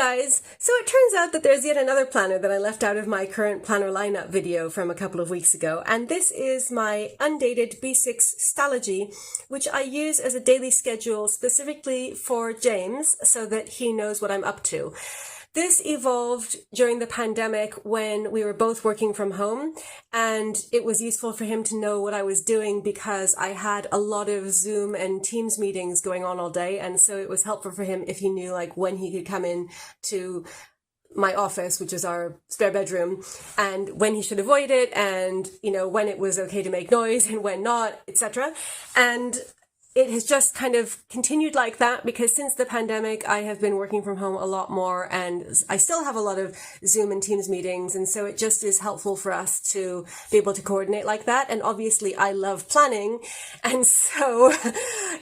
guys! So it turns out that there's yet another planner that I left out of my current planner lineup video from a couple of weeks ago, and this is my undated B6 Stalogy, which I use as a daily schedule specifically for James so that he knows what I'm up to. This evolved during the pandemic when we were both working from home, and it was useful for him to know what I was doing because I had a lot of Zoom and Teams meetings going on all day, and so it was helpful for him if he knew like when he could come in to my office, which is our spare bedroom, and when he should avoid it, and when it was okay to make noise and when not, etc. And it has just kind of continued like that because since the pandemic, I have been working from home a lot more, and I still have a lot of Zoom and Teams meetings. And so it just is helpful for us to be able to coordinate like that. And obviously I love planning. And so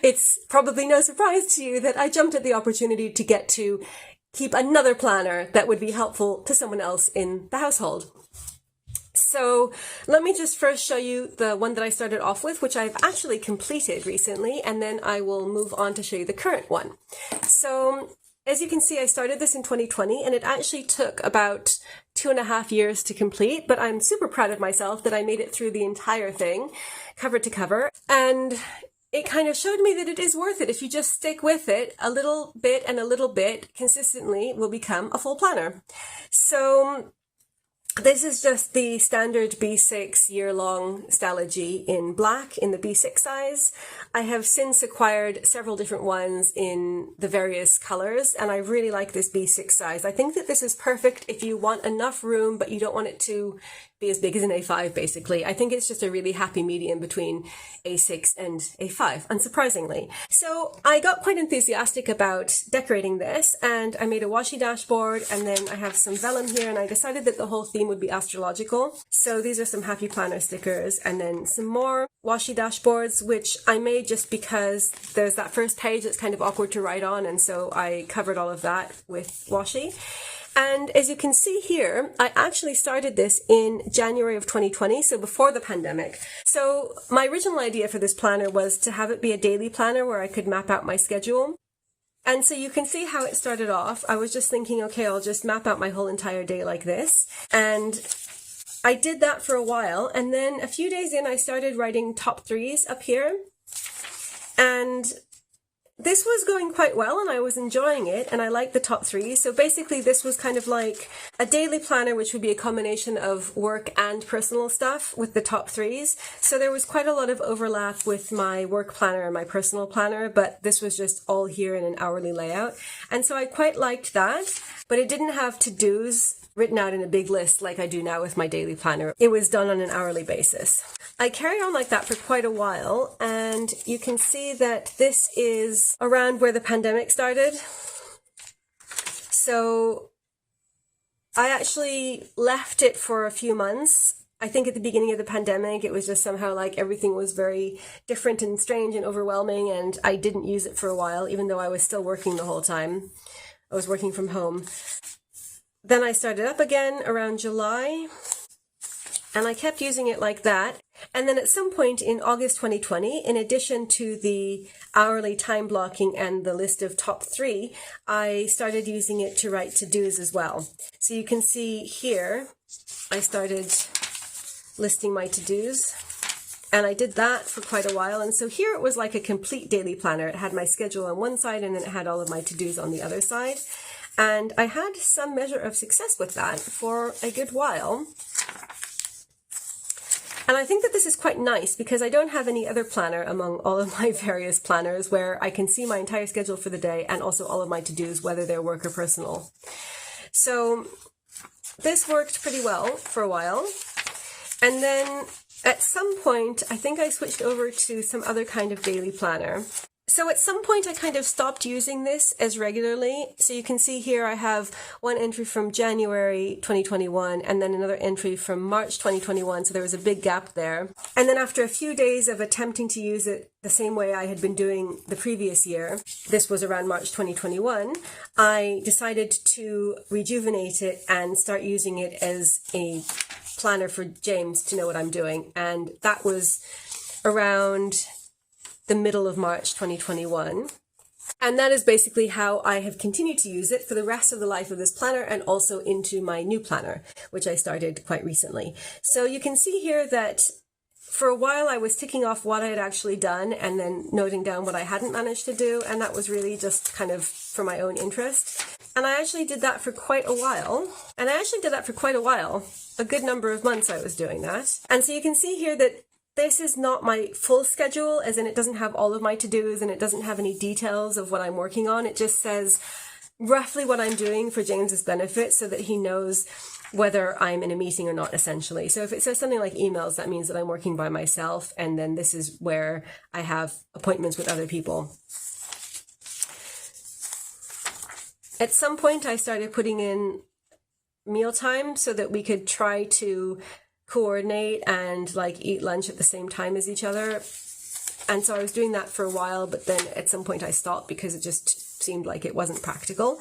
it's probably no surprise to you that I jumped at the opportunity to get to keep another planner that would be helpful to someone else in the household. So let me just first show you the one that I started off with, which I've actually completed recently, and then I will move on to show you the current one. So as you can see, I started this in 2020, and it actually took about 2.5 years to complete, but I'm super proud of myself that I made it through the entire thing, cover to cover, and it kind of showed me that it is worth it. If you just stick with it, a little bit and a little bit consistently will become a full planner. So this is just the standard B6 year-long Stalogy in black in the B6 size. I have since acquired several different ones in the various colors, and I really like this B6 size. I think that this is perfect if you want enough room, but you don't want it to be as big as an A5, basically. I think it's just a really happy medium between A6 and A5, unsurprisingly. So I got quite enthusiastic about decorating this, and I made a washi dashboard, and then I have some vellum here, and I decided that the whole theme would be astrological. So these are some happy planner stickers, and then some more washi dashboards, which I made just because there's that first page that's kind of awkward to write on, and so I covered all of that with washi. And as you can see here, I actually started this in January of 2020, so before the pandemic. So my original idea for this planner was to have it be a daily planner where I could map out my schedule. And so you can see how it started off. I was just thinking, okay, I'll just map out my whole entire day like this. And I did that for a while. And then a few days in, I started writing top threes up here. And this was going quite well, and I was enjoying it, and I liked the top three. So basically this was kind of like a daily planner, which would be a combination of work and personal stuff with the top threes. So there was quite a lot of overlap with my work planner and my personal planner, but this was just all here in an hourly layout. And so I quite liked that, but it didn't have to-dos written out in a big list like I do now with my daily planner. It was done on an hourly basis. I carried on like that for quite a while, and you can see that this is around where the pandemic started. So I actually left it for a few months. I think at the beginning of the pandemic, it was just somehow like everything was very different and strange and overwhelming, and I didn't use it for a while, even though I was still working the whole time. I was working from home. Then I started up again around July, and I kept using it like that. And then at some point in August 2020, in addition to the hourly time blocking and the list of top three, I started using it to write to-dos as well. So you can see here, I started listing my to-dos, and I did that for quite a while. And so here it was like a complete daily planner. It had my schedule on one side, and then it had all of my to-dos on the other side. And I had some measure of success with that for a good while. And I think that this is quite nice because I don't have any other planner among all of my various planners where I can see my entire schedule for the day and also all of my to-dos, whether they're work or personal. So this worked pretty well for a while. And then at some point, I think I switched over to some other kind of daily planner. So at some point I kind of stopped using this as regularly. So you can see here I have one entry from January 2021 and then another entry from March 2021. So there was a big gap there. And then after a few days of attempting to use it the same way I had been doing the previous year, this was around March 2021, I decided to rejuvenate it and start using it as a planner for James to know what I'm doing. And that was around the middle of March 2021. And that is basically how I have continued to use it for the rest of the life of this planner and also into my new planner, which I started quite recently. So you can see here that for a while I was ticking off what I had actually done and then noting down what I hadn't managed to do, and that was really just kind of for my own interest. And I actually did that for quite a while. A good number of months I was doing that. And so you can see here that this is not my full schedule, as in it doesn't have all of my to-dos and it doesn't have any details of what I'm working on. It just says roughly what I'm doing for James's benefit so that he knows whether I'm in a meeting or not, essentially. So if it says something like emails, that means that I'm working by myself, and then this is where I have appointments with other people. At some point I started putting in mealtime so that we could try to coordinate and like eat lunch at the same time as each other. And so I was doing that for a while, but then at some point I stopped because it just seemed like it wasn't practical.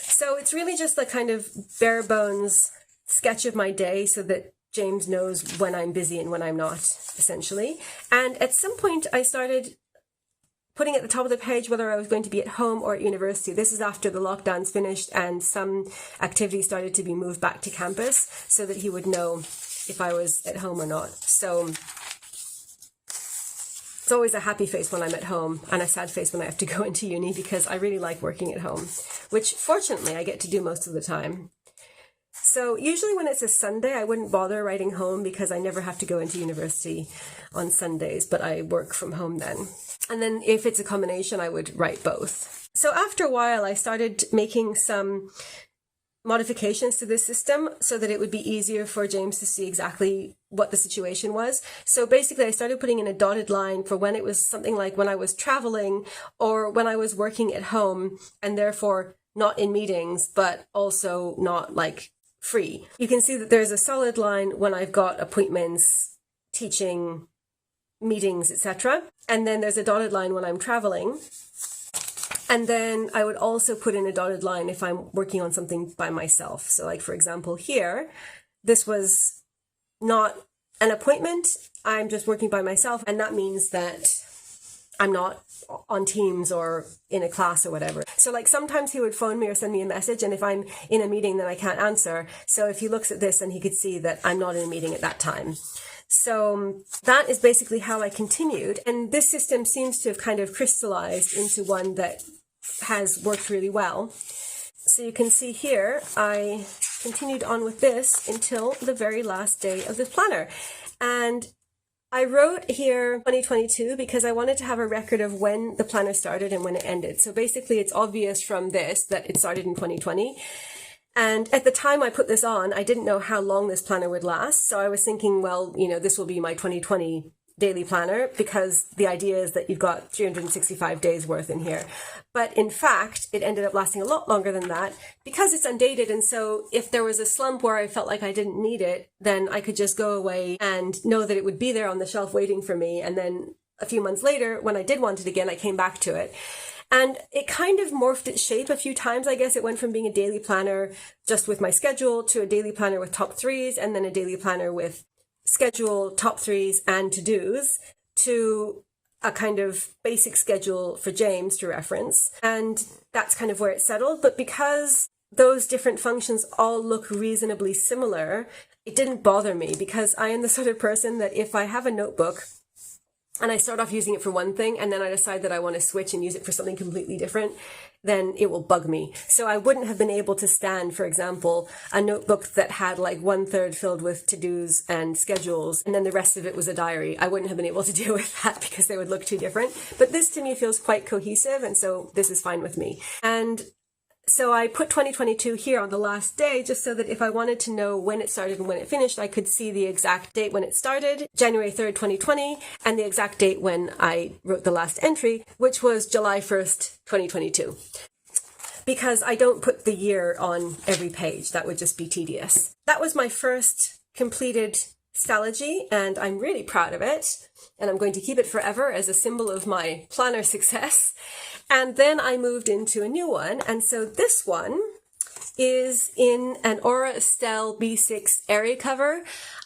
So it's really just the kind of bare bones sketch of my day so that James knows when I'm busy and when I'm not, essentially. And at some point I started putting at the top of the page whether I was going to be at home or at university. This is after the lockdowns finished and some activities started to be moved back to campus so that he would know if I was at home or not. So it's always a happy face when I'm at home and a sad face when I have to go into uni, because I really like working at home, which fortunately I get to do most of the time. So usually when it's a Sunday, I wouldn't bother writing home because I never have to go into university on Sundays, but I work from home then. And then if it's a combination, I would write both. So after a while, I started making some modifications to this system so that it would be easier for James to see exactly what the situation was. So basically I started putting in a dotted line for when it was something like when I was traveling or when I was working at home and therefore not in meetings, but also not like free. You can see that there's a solid line when I've got appointments, teaching, meetings, etc. And then there's a dotted line when I'm traveling. And then I would also put in a dotted line if I'm working on something by myself. So like, for example, here, this was not an appointment. I'm just working by myself. And that means that I'm not on Teams or in a class or whatever. So like sometimes he would phone me or send me a message, and if I'm in a meeting then I can't answer. So if he looks at this, then he could see that I'm not in a meeting at that time. So that is basically how I continued. And this system seems to have kind of crystallized into one that has worked really well. So you can see here, I continued on with this until the very last day of the planner. And I wrote here 2022 because I wanted to have a record of when the planner started and when it ended. So basically it's obvious from this that it started in 2020. And at the time I put this on, I didn't know how long this planner would last. So I was thinking, well, you know, this will be my 2020 daily planner, because the idea is that you've got 365 days worth in here. But in fact, it ended up lasting a lot longer than that because it's undated. And so if there was a slump where I felt like I didn't need it, then I could just go away and know that it would be there on the shelf waiting for me. And then a few months later, when I did want it again, I came back to it. And it kind of morphed its shape a few times. I guess it went from being a daily planner just with my schedule to a daily planner with top threes, and then a daily planner with schedule, top threes, and to-dos, to a kind of basic schedule for James to reference. And that's kind of where it settled. But because those different functions all look reasonably similar, it didn't bother me, because I am the sort of person that if I have a notebook and I start off using it for one thing, and then I decide that I want to switch and use it for something completely different, then it will bug me. So I wouldn't have been able to stand, for example, a notebook that had like 1/3 filled with to-dos and schedules, and then the rest of it was a diary. I wouldn't have been able to deal with that because they would look too different. But this to me feels quite cohesive, and so this is fine with me. And so I put 2022 here on the last day, just so that if I wanted to know when it started and when it finished, I could see the exact date when it started, January 3rd, 2020, and the exact date when I wrote the last entry, which was July 1st, 2022. Because I don't put the year on every page. That would just be tedious. That was my first completed Stalogy, and I'm really proud of it. And I'm going to keep it forever as a symbol of my planner success. And then I moved into a new one. And so this one is in an Aura Estelle B6 area cover.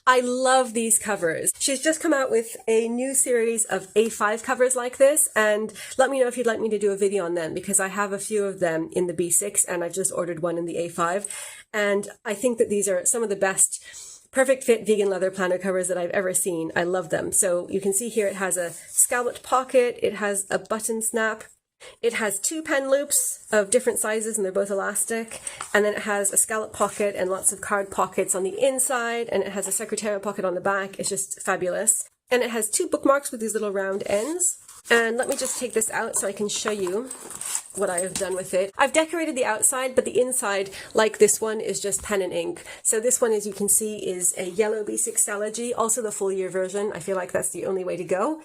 I love these covers. She's just come out with a new series of A5 covers like this, and let me know if you'd like me to do a video on them, because I have a few of them in the B6 and I've just ordered one in the A5, and I think that these are some of the best perfect fit vegan leather planner covers that I've ever seen. I love them. So you can see here it has a scalloped pocket, it has a button snap, it has 2 pen loops of different sizes and they're both elastic, and then it has a scallop pocket and lots of card pockets on the inside, and it has a secretarial pocket on the back. It's just fabulous. And it has 2 bookmarks with these little round ends. And let me just take this out so I can show you what I have done with it. I've decorated the outside, but the inside, like this one, is just pen and ink. So this one, as you can see, is a yellow B6 Stalogy, also the full year version. I feel like that's the only way to go.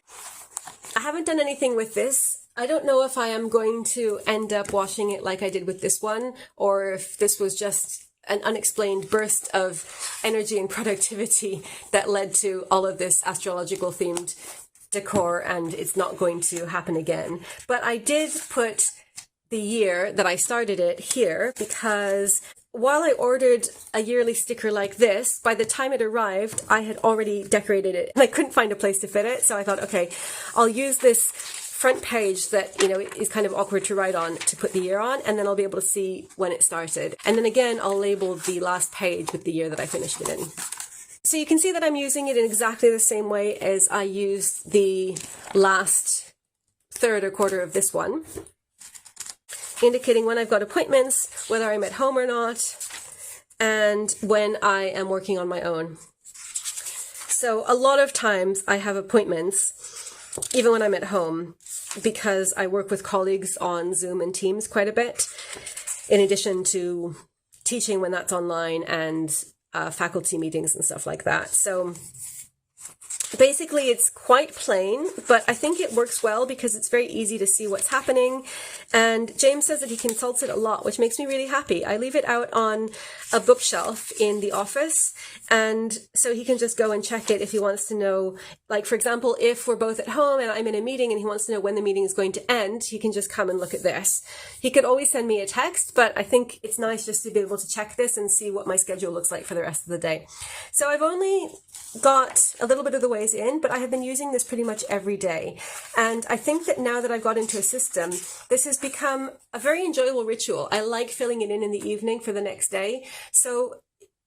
I haven't done anything with this. I don't know if I am going to end up washing it like I did with this one, or if this was just an unexplained burst of energy and productivity that led to all of this astrological themed decor, and it's not going to happen again. But I did put the year that I started it here, because while I ordered a yearly sticker like this, by the time it arrived, I had already decorated it and I couldn't find a place to fit it. So I thought, okay, I'll use this front page that, you know, is kind of awkward to write on to put the year on, and then I'll be able to see when it started. And then again, I'll label the last page with the year that I finished it in. So you can see that I'm using it in exactly the same way as I used the last third or quarter of this one, indicating when I've got appointments, whether I'm at home or not, and when I am working on my own. So a lot of times I have appointments, even when I'm at home, because I work with colleagues on Zoom and Teams quite a bit, in addition to teaching when that's online and faculty meetings and stuff like that. So basically it's quite plain, but I think it works well because it's very easy to see what's happening. And James says that he consults it a lot, which makes me really happy. I leave it out on a bookshelf in the office, and so he can just go and check it if he wants to know, like, for example, if we're both at home and I'm in a meeting and he wants to know when the meeting is going to end, he can just come and look at this. He could always send me a text, but I think it's nice just to be able to check this and see what my schedule looks like for the rest of the day. So I've only got a little bit of the ways in, but I have been using this pretty much every day. And I think that now that I've got into a system, this has become a very enjoyable ritual. I like filling it in the evening for the next day. So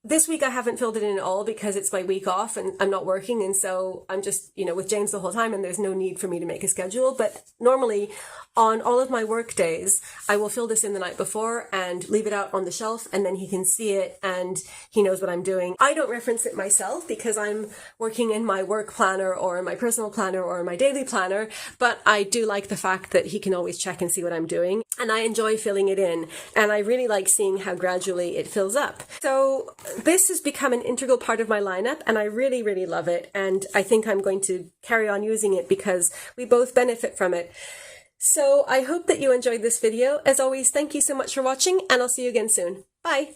this week I haven't filled it in at all because it's my week off and I'm not working, and so I'm just, you know, with James the whole time, and there's no need for me to make a schedule. But normally on all of my work days, I will fill this in the night before and leave it out on the shelf, and then he can see it and he knows what I'm doing. I don't reference it myself because I'm working in my work planner or my personal planner or my daily planner, but I do like the fact that he can always check and see what I'm doing, and I enjoy filling it in, and I really like seeing how gradually it fills up. So this has become an integral part of my lineup, and I really, really love it, and I think I'm going to carry on using it because we both benefit from it. So I hope that you enjoyed this video. As always, thank you so much for watching, and I'll see you again soon. Bye!